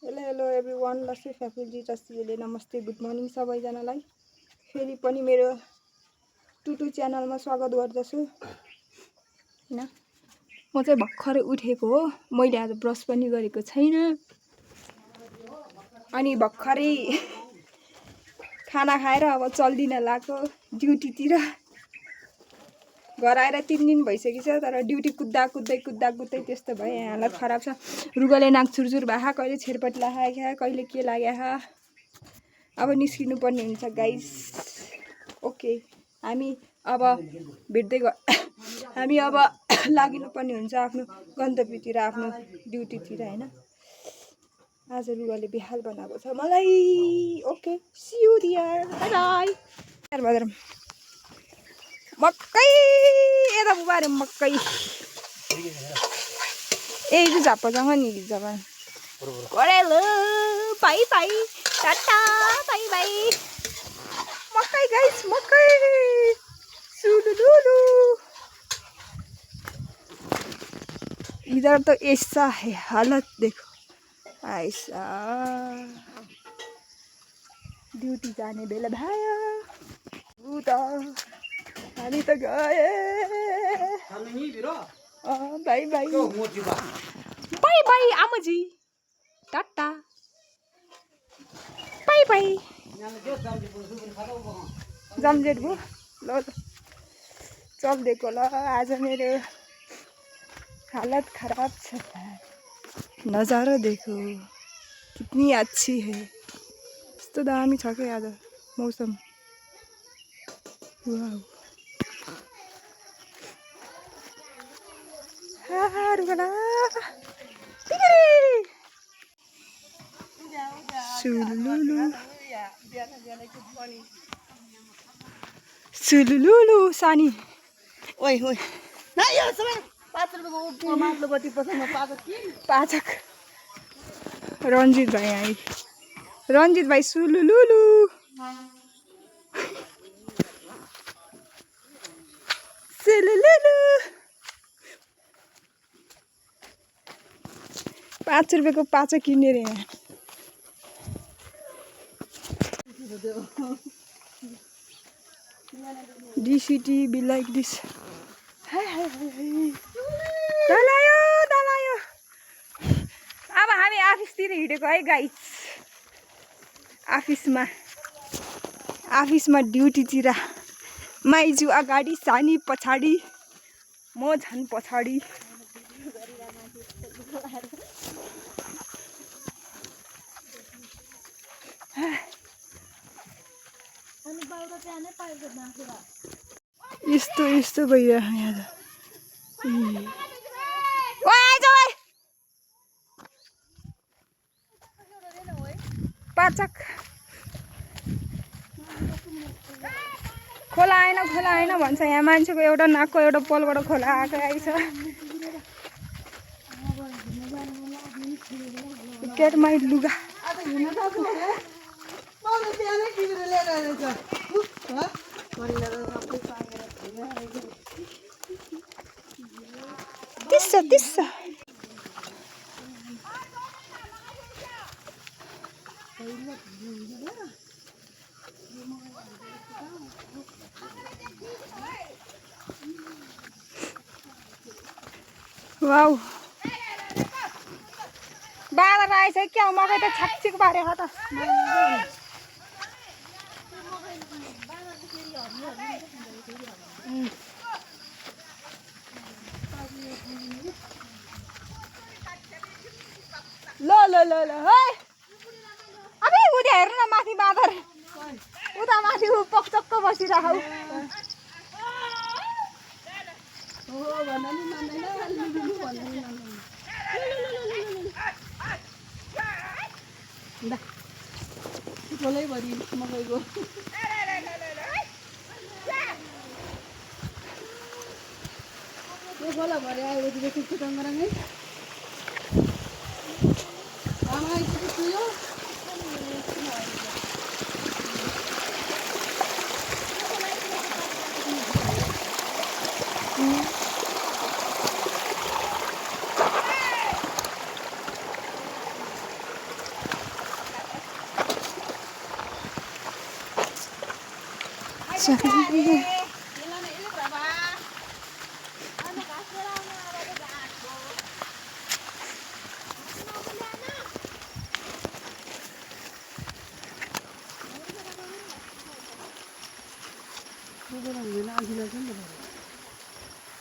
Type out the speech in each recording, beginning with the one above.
Hello hello everyone, lassi फ्याफुल्जी जस्तीले नमस्ते, good morning सबैजनालाई। फेरि पनि मेरो टुटु च्यानलमा स्वागत गर्दछु हैन। म चाहिँ भर्खरै उठेको हो, मैले आज ब्रस पनि गरेको छैन। अनि भर्खरै खाना खाएर अब चल्दिन लाग्यो ड्युटीतिर। घर आएर 3 दिन भइसकिछ, तर ड्युटी कुद्दा कुद्दै त्यस्तो भयो। हालत खराब छ, रुगले नाक चुरचुर भए, कहिले छेरपटी लाग्यो, कहिले के लाग्यो। अब निस्किनु पर्ने हुन्छ गाइस। ओके, हामी अब हामी अब लागिनु पर्ने हुन्छ आफ्नो गन्तव्यतिर, आफ्नो ड्युटीतिर हैन। आज रुगले बेहाल बनाएको छ मलाई। Okay, see you there, bye bye. बजारम मकै यता बुबारे मकै ए झाप्पासँग नि जबान करेलो bye bye tata bye bye. मकै गाइस, मकै सुलुलुलु। इधर तो ऐसा है, हालत देखो ऐसा। ड्यूटी जाने बेला भयो उता हामी त गए। बाई बाई बाई बाई आमाजी, टाटा बाई बाई। जमजेट भयो ल चल्दिएको ल। आज मेरो हालत खराब छ। नजारा देखो कितनी अच्छी है। यस्तो दामी छ के आज मौसम। वाउ, रुगला सुलुलुलु सुलुलुलु सानी। ओइ ओइ ना यो सबै 5 रुपैयाँको माथलो बत्ती पसलमा पाजक के पाचक रञ्जित भाइ आई। रञ्जित भाइ सुलुलुलु सुलुलुलु। 5 रुपैयाँको पाचक किने रे यहाँ। DCT be like this. दलायो दलायो। अब हामी अफिसतिर हिँडेको है गाइस। अफिसमा ड्युटीतिर माइजू अगाडि, सानी पछाडि, म झन् पछाडि। यस्तो यस्तो भइरहेको यहाँ त। पाचक खोला आएन भन्छ यहाँ मान्छेको। एउटा नाकको एउटा पोलबाट खोला आएको आइछ। गेट माई लुगा। तिस्सा वाउ, बाँदर आएछ क्या हो। मकै त छाकछिक पारेको त। ल है अबे उता हेर्नु न, माथि बाँदर उता माथि पक्चक्क बसिरहेको। खोलैभरि मकैको यो खोलाभरि आएपछि देखि चितङ्गराङै आमा आइसकेको यो।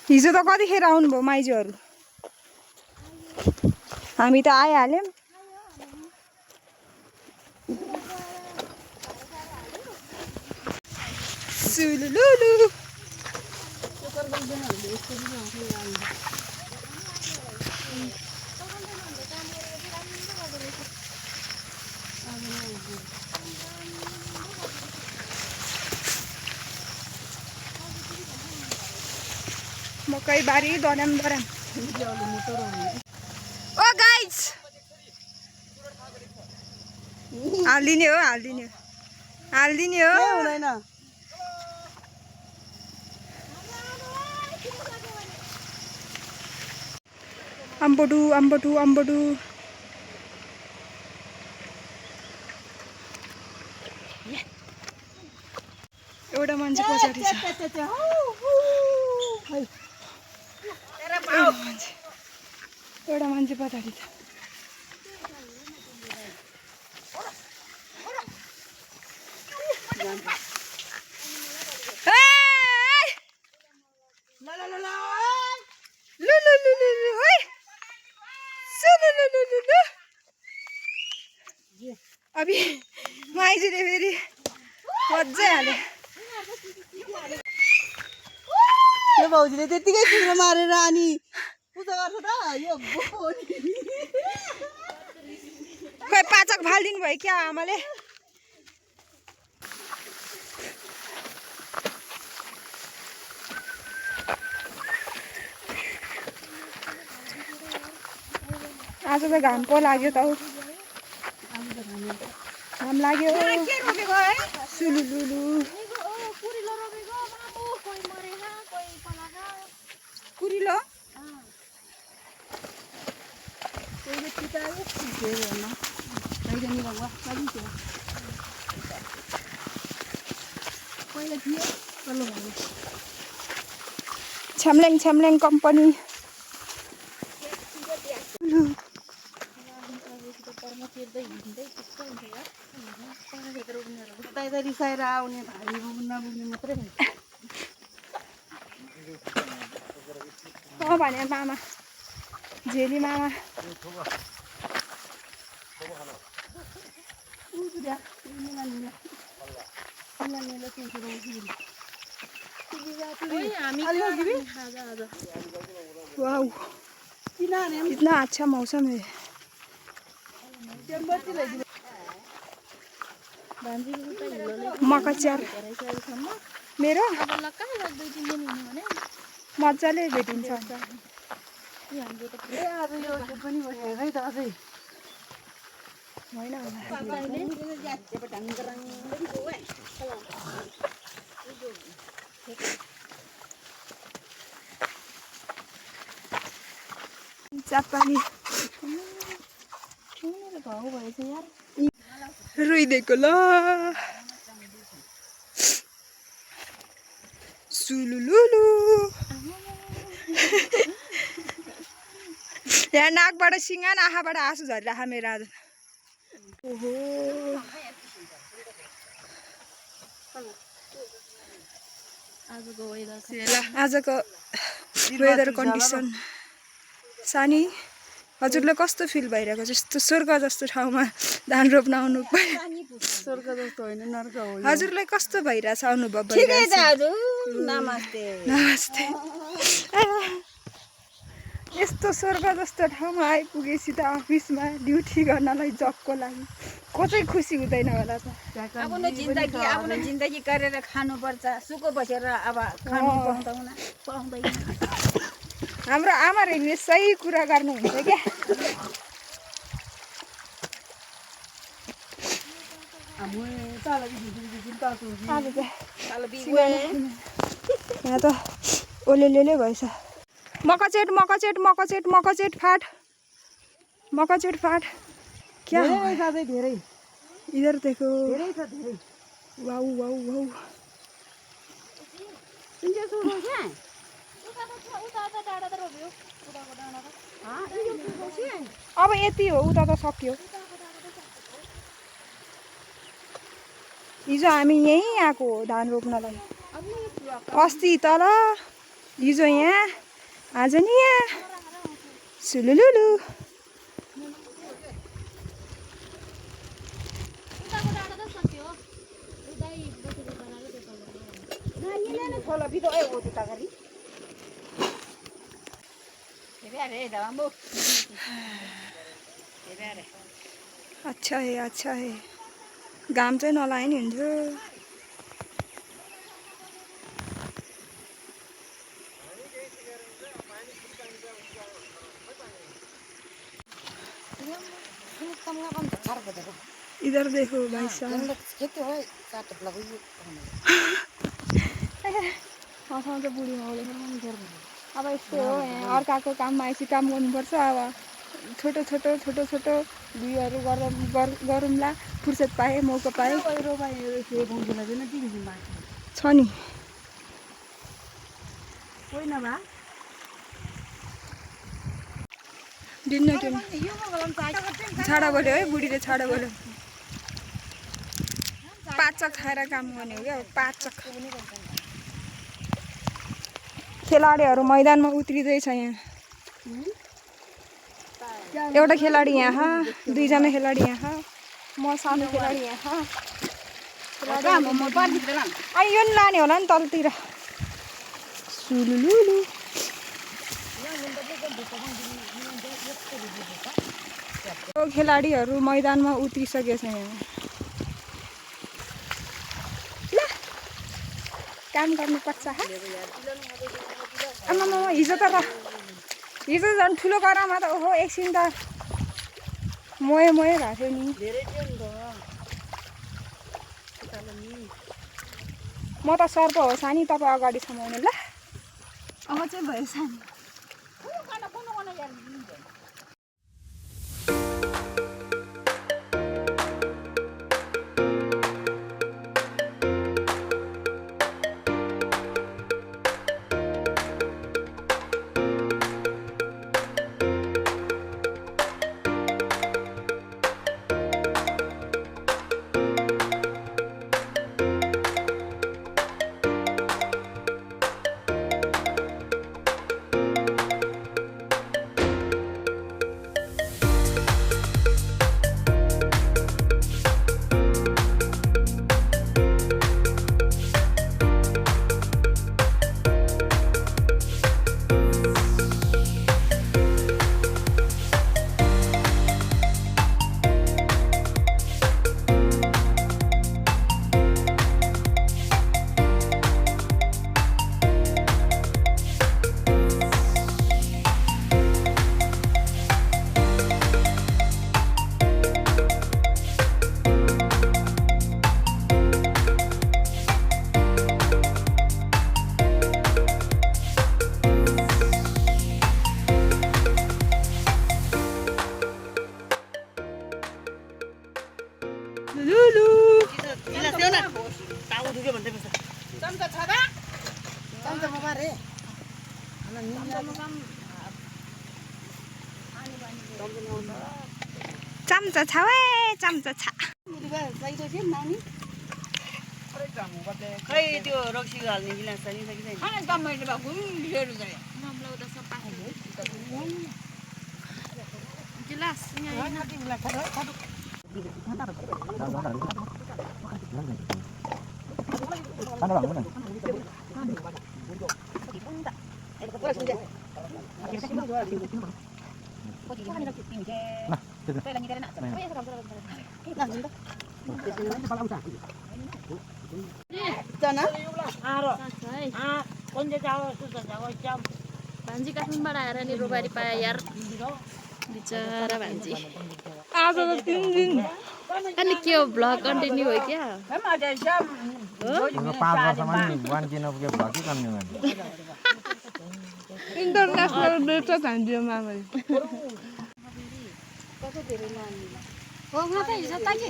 हिजो त कतिखेर आउनुभयो माइजूहरू हामी त आइहाल्यौँ सुलुलुलु मकै बारी दराम दराम ओ गाइज हालिदिने हो हालिदिने हो हुँदैन अम्बोडु अम्बोडु अम्बोडु एउटा मान्छे पछाडि छ एउटा मान्छे पछाडि छ अभी माइजूले फेरि मजै हाल्यो यो भाउजूले त्यतिकै कुरो मारेर अनि पूजा गर्छ त यो खै पाचक फालिदिनु भयो क्या आमाले आज त घाम पो लाग्यो त घाम लाग्यो सुलुलुलु कुरिलो छ्याम्ल्याङ छ्याम्ल्याङ कम्पनी यता रिसाएर आउने भाइ नबुझ्ने मात्रै भने मामा झेली मामा वाओ कितना अच्छा मौसम है मकचार मेरो मजाले भेटिन्छ जापानी रोइदिएको ल सुलुलुलु यहाँ नाकबाट सिङ्गा न आँखाबाट आँसु झरिराख मेरो आज ओहो आजको वेदर कन्डिसन सानी हजुरलाई कस्तो फिल भइरहेको जस्तो स्वर्ग जस्तो ठाउँमा धान रोप्न आउनु स्वर्ग जस्तो होइन नर्क हो हजुरलाई कस्तो भइरहेछ अनुभव नमस्ते नमस्ते यस्तो स्वर्ग जस्तो ठाउँमा आइपुगेपछि त अफिसमा ड्युटी गर्नलाई जबको लागि को चाहिँ खुसी हुँदैन होला त आफ्नो जिन्दगी गरेर खानुपर्छ सुको बसेर अब खानु पाउँदैन हाम्रो आमाहरूले सही कुरा गर्नुहुन्छ क्या यहाँ त ओलेले भएछ मकचेट मकचेट मकचेट मकचेट फाट मकचेट फाट क्या धेरै इधर देखो धेरै छ धेरै वाउ वाउ वाउ अब यति हो उता त सक्यो हिजो हामी यहीँ आएको हो धान रोप्नलाई अस्ति तल हिजो यहाँ आज नि यहाँ सुलुलुलु अच्छा है घाम चाहिँ नलाए नि हुन्थ्यो इधर देखो भाई साहब बुढी अब यस्तो हो यहाँ अर्काको काममा आएपछि काम गर्नुपर्छ अब छोटो बिउहरू गरौँला फुर्सद पाएँ मौका पाएँ छ नि दिन्न के छाडा बोल्यो है बुढीले छाडा बोल्यो पाचक खाएर काम गर्ने हो क्या पाचक खेलाडीहरू मैदानमा उत्रिँदैछ यहाँ एउटा खेलाडी यहाँ दुईजना खेलाडी यहाँ म सानो खेलाडी यहाँ अनि यो लाने होला नि तलतिर सुलुलुलु खेलाडीहरू मैदानमा उत्रिसकेछ यहाँ ल काम गर्नुपर्छ आमामा हिजो झन् ठुलो गरामा त ओहो एकछिन त मोए भएको थियो नि म त सर्प हो सानी तपाईँ अगाडि समाउनु ल अब चाहिँ भयो सानी चम्चा छ है चम्चा छ खै त्यो रक्सी हाल्ने गिलास छ नि भान्जी काठमाडौँबाट आएर नि रोबारी पाए यार बिचरा भान्जी आज त 3 दिन अनि के हो ब्लग कन्टिन्यू हो क्या 5 वर्षमा नि 1 किलो पुगे भ्लग के गर्ने भने इन्टरनेसनल बेच्छ भान्जीमा मैले हो म त हिजो त के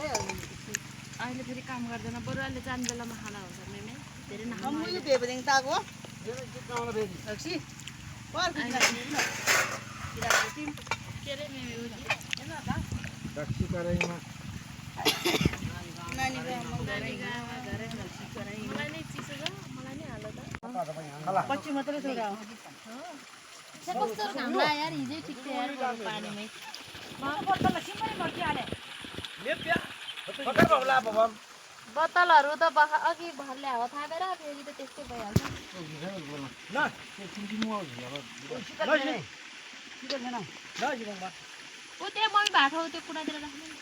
अहिले फेरि काम गर्दैन बरु अहिले चान्देलामा खाना हुन्छ मेमे धेरै नखानु रक्सी कराईमा पछि मात्रै छोरा हो बोतलहरू त अघि भरले हावा थापेर फेरि त त्यस्तै भइहाल्छ ऊ त्यहाँ मम्मी भाटो त्यो कुनातिर राख्नु नि।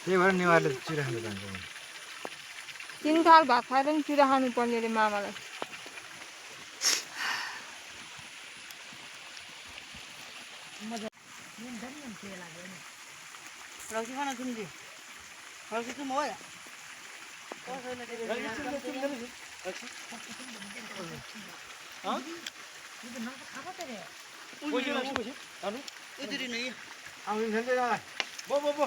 त्यही भएर नेवारले चिरा खानु जान्छ 3 थाल भात खाएर नि चिरा खानु पर्ने अरे मामालाई। रक्सी खान तिमीले रक्सी चाहिँ म उतरी नहीं आउनु खेल्दै बो बो बो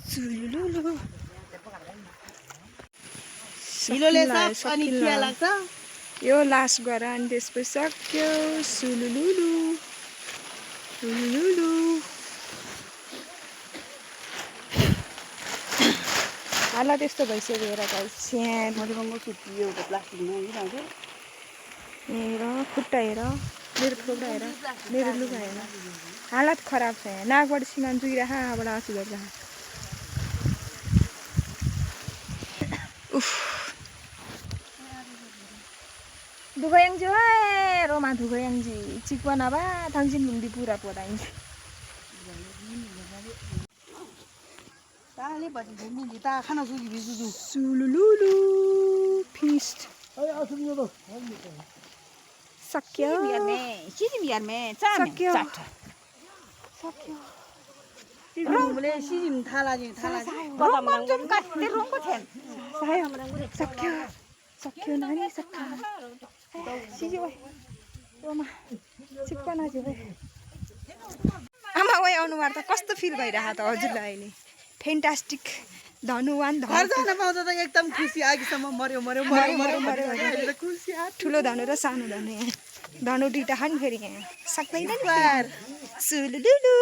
सुलुलुलु हिलोले साफ अनि खिया लाग्छ यो लास्ट गर अनि त्यसपछि सक्यो सुलुलुलु सुलुलुलु हाला त्यस्तो भइसक्यो हेर गाइस स्यान मरिबङ्गो छुट्टी एउटा प्लास्टिकमा हिँडाउँछ हेर खुट्टा हेर मेरो खुट्टा हेर मेरो लुगा हेर हालत खराब छ यहाँ नाकबाट सिमान चुइरह आबाट आँसु झर्छ दुगोयंजी है Roma दुगोयंजी चिकwana ba tangsin lung di pura po dai ताले पछि घुम्नु ता खाना सुगी बिजुजु sulululu feast सक्यो सिजिम यारमे चामे सक्यो चाट सक्यो रङले सिजिम थाला रोमन जुन कति रोमको थिएन सक्यो सक्यो नानी सक्यो सिजो रोमा चिकwana जी भाइ आमा ओइ अनुहार त कस्तो फिल भइरहेको त हजुरलाई अहिले फ्यान्टास्टिक धनुवान घर जान पाउँदा त एकदम खुसी आगिसम्म मर्यो मर्यो मर्यो मर्यो मर्यो खुसी ठुलो धनु र सानो धनु यहाँ धनु दुईटा खान फेरि यहाँ सक्दैन नि सुलुलुलु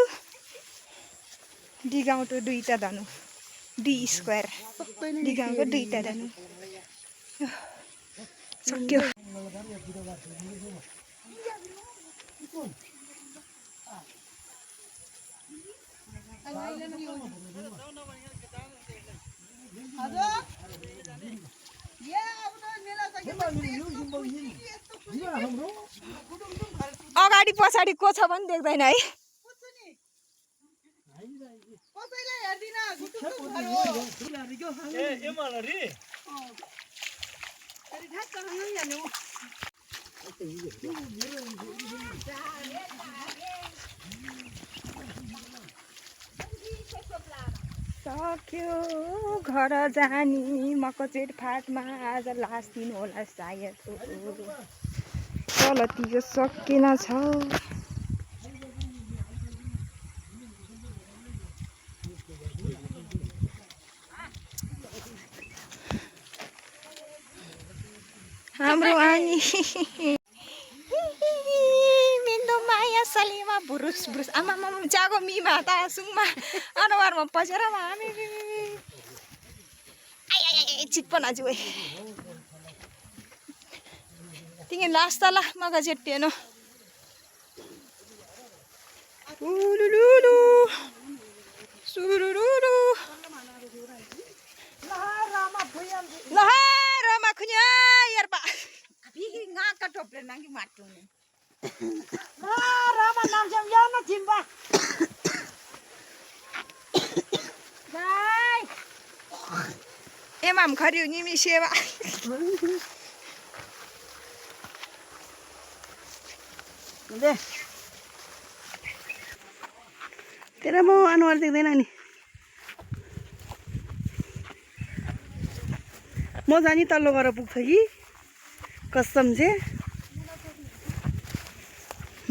डिगाउँटो दुईटा धनु डी स्क्वायर डिगाउँको दुईटा धनु सक्यो अगाडि पछाडि को छ पनि देख्दैन है सक्यो घर जानी मकचेट फाटमा आज लास्ट दिन होला सायद चलती सकिन छ हाम्रो आनी मिन्दो माया सलीमा बुरुस बुरुस आमा मामा जागो मिमा ता सुङमा अनुहारमा पसेर हामी आइ आइ आइ चिकपना जुए तिमी लास्ट तला मगा जेट्टेनो उलुलुलु सुरुरुरु लहरमा खुन्या यारबा बिही ngaka tople nangi matune Rama नाम जम या न चिम्बा एमाम खरियो निमी सेवा दे तेरा म अनुहार देख्दैन नि म जानी तल्लो गएर पुग्छ कि कसम से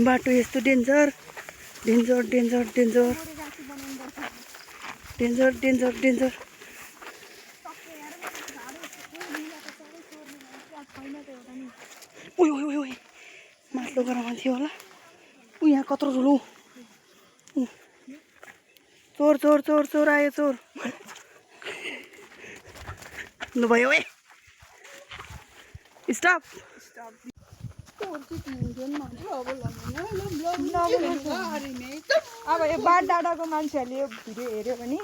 बाटो यस्तो danger danger danger danger danger danger danger उयो उयो उयो माथिल्लो घरमा थियो होला ऊ यहाँ कत्रो ठुलो चोर चोर चोर चोर आयो चोर लु भयो ए स्टप अब यो बार डाँडाको मान्छेहरूले यो भिडियो हेऱ्यो भने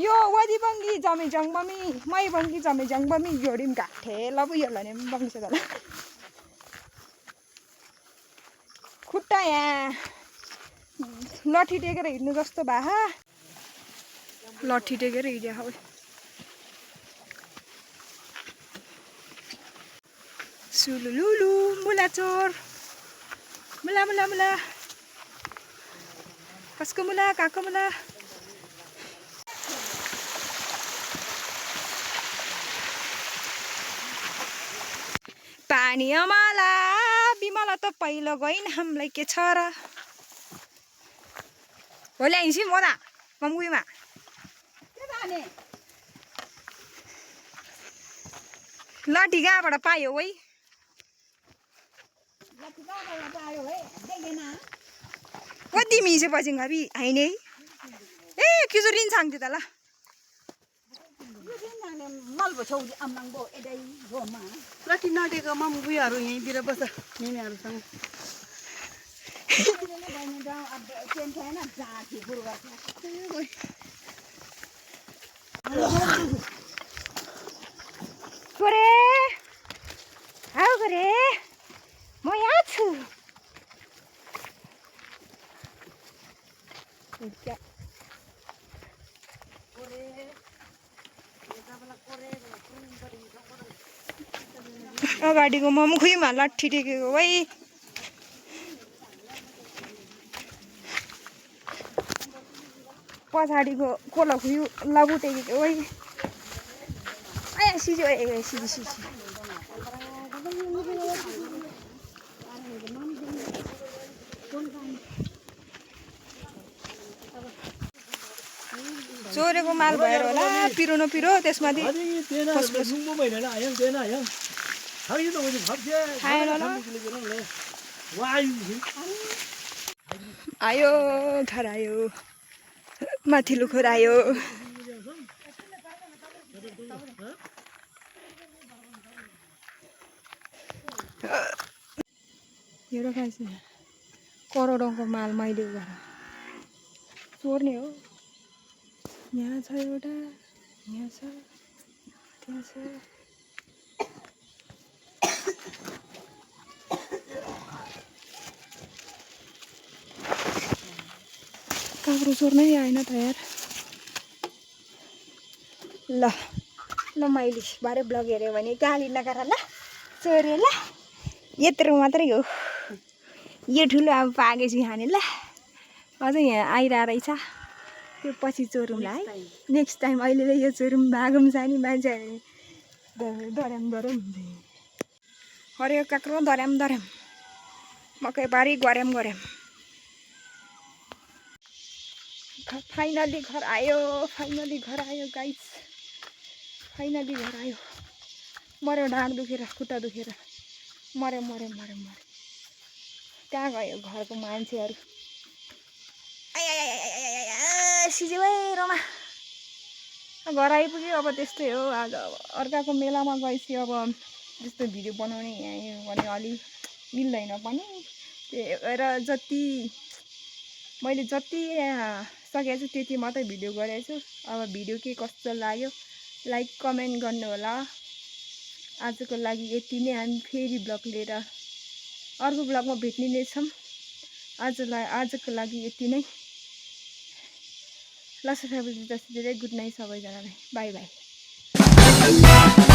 यो वदी बङ्गी जमे जङ्बमी मै बङ्गी जमे जङ्बमी योडिम गाठे ल यो भने बङ्गी छ खुट्टा यहाँ लट्ठी टेकेर हिँड्नु जस्तो भा लट्ठी टेकेर हिँड्या हो सुलुलुलु मुला चोर मुला मुला मुला कसको मुला काको मुला पानी अमाला बिमला त पहिलो गइन हामीलाई के छ र हो ल्याइसी म त मम्गुमा लट्ठी कहाँबाट पायो है कति मिसे पछि घबी होइन है ए किशोरी सांगथे त ल लट्ठी नटेकोमा बुवाहरू यहीँतिर बस्छ निनीहरूसँग गोरे हाउ गोरे म यहाँ छु अगाडिको ममखुइमा लट्ठी टेकेको है पछाडिको कोला खुइउ लाबु टेकेको है ए सिजो ए सिजी सिजी चोरेको माल भएर होला पिरो नपिरो त्यसमाथि आयो घर आयो माथिल्लो खोर आयो एउटा खाएपछि करोडौँको माल मैले गरेर चोर्ने हो यहाँ छ एउटा यहाँ छ त्यहाँ छ काँक्रो चोर्नै आएन त यार ल ल मैले बारे ब्लग हेऱ्यो भने गाली नगर ल चोर्यो ल यत्रो मात्रै हो यो ठुलो अब पागेछु खाने ल अझै यहाँ आइरहेको रहेछ त्यो पछि चोरौँला है नेक्स्ट टाइम अहिले यो चोरौँ भागौँ जाने मान्छेहरू दर्याम दर्याम हरियो काँक्रो दर्याम दर्याम मकैबारी गर्याम गर्याम फाइनली घर आयो गाइस फाइनली घर आयो मऱ्यो ढाड दुखेर खुट्टा दुखेर मऱ्यो कहाँ गयो घरको मान्छेहरू सिजे भाइ रोमा घर आइपुग्यो अब त्यस्तै हो आज अर्काको मेलामा गएपछि अब जस्तो भिडियो बनाउने यहाँ भने अलि मिल्दैन पनि त्यही भएर मैले जति सकेको छु त्यति मात्रै भिडियो गरेको छु अब भिडियो के कस्तो लाग्यो लाइक कमेन्ट गर्नु होला आजको लागि यति नै हामी फेरि ब्लग लिएर अर्को ब्लगमा भेट्ने नै छौँ आजको लागि यति नै ल सो फ्यामिली जस्तो धेरै गुड नाइट सबैजनालाई बाई बाई